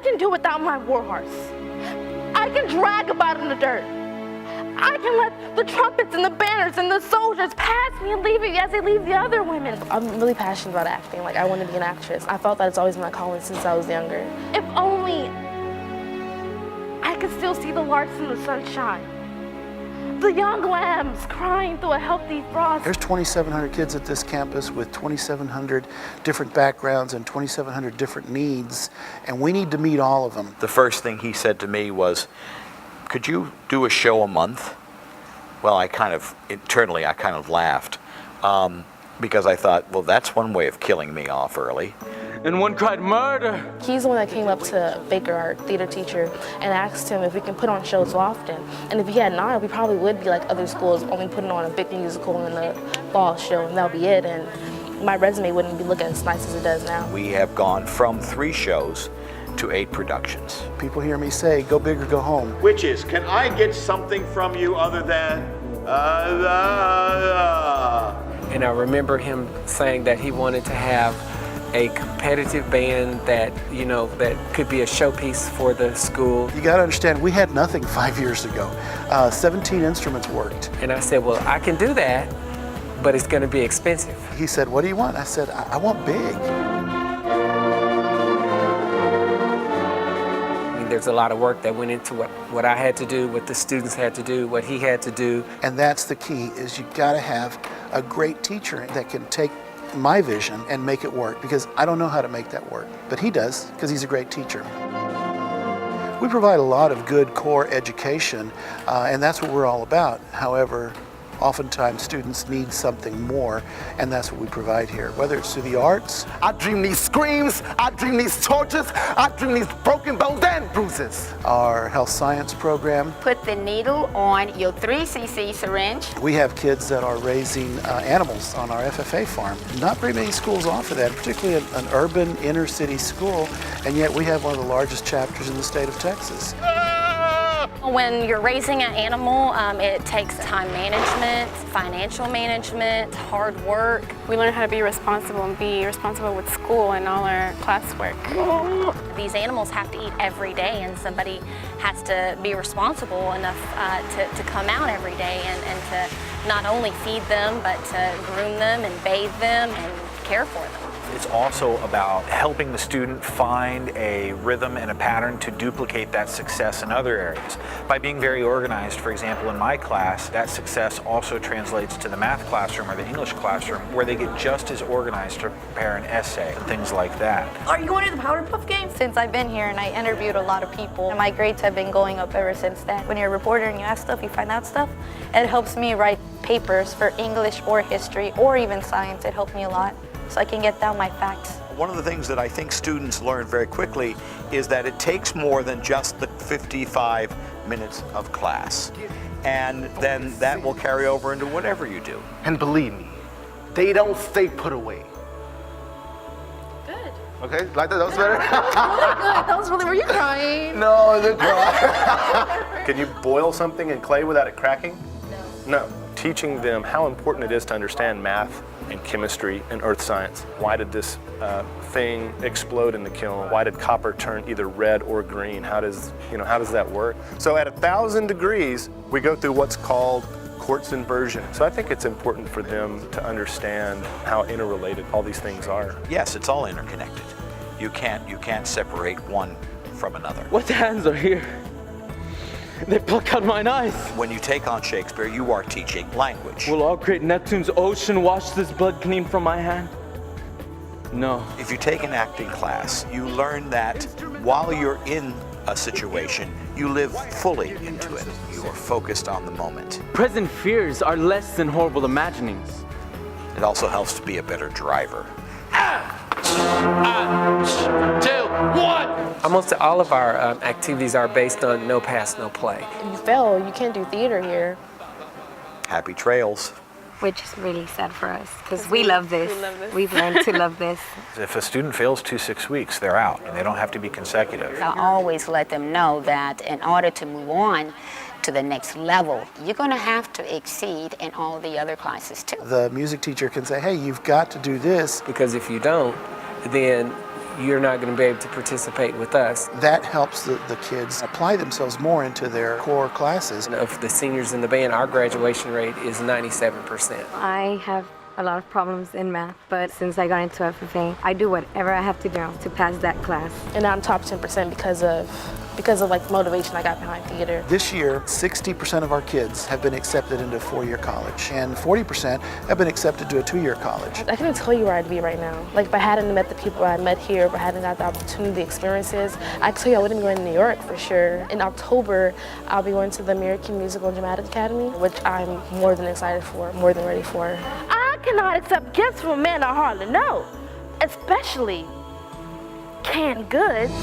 can do without my war horse. I can drag about in the dirt. I can let the trumpets and the banners and the soldiers pass me and leave it as they leave the other women. I'm really passionate about acting. Like, I want to be an actress. I felt that it's always been my calling since I was younger. If only I could still see the larks in the sunshine. The young lambs crying through a healthy frost. There's 2,700 kids at this campus with 2,700 different backgrounds and 2,700 different needs, and we need to meet all of them. The first thing he said to me was, could you do a show a month? Well, internally I kind of laughed because I thought, well, that's one way of killing me off early. And one cried murder. He's the one that came up to Baker, our theater teacher, and asked him if we can put on shows so often. And if he had not, we probably would be like other schools, only putting on a big musical and a fall show, and that'll be it. And my resume wouldn't be looking as nice as it does now. We have gone from 3 shows to 8 productions. People hear me say, go big or go home. Which is, can I get something from you other than, And I remember him saying that he wanted to have a competitive band that, you know, that could be a showpiece for the school. You gotta understand, we had nothing 5 years ago. 17 instruments worked. And I said, well, I can do that, but it's gonna be expensive. He said, what do you want? I said, I want big. I mean, there's a lot of work that went into what I had to do, what the students had to do, what he had to do. And that's the key, is you gotta have a great teacher that can take my vision and make it work, because I don't know how to make that work, but he does, because he's a great teacher. We provide a lot of good core education, and that's what we're all about. However, oftentimes students need something more, and that's what we provide here, whether it's through the arts. I dream these screams, I dream these tortures, I dream these broken bones and bruises. Our health science program. Put the needle on your 3cc syringe. We have kids that are raising animals on our FFA farm. Not very many schools offer that, particularly an urban inner city school, and yet we have one of the largest chapters in the state of Texas. When you're raising an animal, it takes time management, financial management, hard work. We learn how to be responsible and be responsible with school and all our classwork. These animals have to eat every day, and somebody has to be responsible enough to come out every day and to not only feed them, but to groom them and bathe them and care for them. It's also about helping the student find a rhythm and a pattern to duplicate that success in other areas. By being very organized, for example, in my class, that success also translates to the math classroom or the English classroom, where they get just as organized to prepare an essay and things like that. Are you going to the Powder Puff game? Since I've been here and I interviewed a lot of people, and my grades have been going up ever since then. When you're a reporter and you ask stuff, you find out stuff. It helps me write papers for English or history or even science. It helped me a lot, so I can get down my facts. One of the things that I think students learn very quickly is that it takes more than just the 55 minutes of class. And then that will carry over into whatever you do. And believe me, they don't stay put away. Good. Okay, like that? That was better? Really good. That was really, were you crying? No, I didn't cry. Can you boil something in clay without it cracking? No. Teaching them how important it is to understand math and chemistry and earth science. Why did this thing explode in the kiln? Why did copper turn either red or green? How does that work? So at 1,000 degrees, we go through what's called quartz inversion. So I think it's important for them to understand how interrelated all these things are. Yes, it's all interconnected. You can't separate one from another. What hands are here? They pluck out mine eyes. When you take on Shakespeare, you are teaching language. Will all great Neptune's ocean wash this blood clean from my hand? No. If you take an acting class, you learn that while you're in a situation, you live fully into it. You are focused on the moment. Present fears are less than horrible imaginings. It also helps to be a better driver. Almost all of our activities are based on no pass, no play. If you fail, you can't do theater here. Happy trails. Which is really sad for us, because we love this. We've learned to love this. If a student fails 2 6 weeks, they're out, and they don't have to be consecutive. I always let them know that in order to move on to the next level, you're going to have to exceed in all the other classes too. The music teacher can say, hey, you've got to do this. Because if you don't, then you're not going to be able to participate with us. That helps the kids apply themselves more into their core classes. Of the seniors in the band, our graduation rate is 97%. I have a lot of problems in math, but since I got into FFA, I do whatever I have to do to pass that class. And I'm top 10% because of like motivation I got behind theater. This year, 60% of our kids have been accepted into a 4-year college, and 40% have been accepted to a 2-year college. I couldn't tell you where I'd be right now. Like if I hadn't met the people I met here, if I hadn't got the opportunity, the experiences, I could tell you I wouldn't be going to New York for sure. In October, I'll be going to the American Musical and Dramatic Academy, which I'm more than excited for, more than ready for. I cannot accept gifts from a man I hardly know, especially canned goods.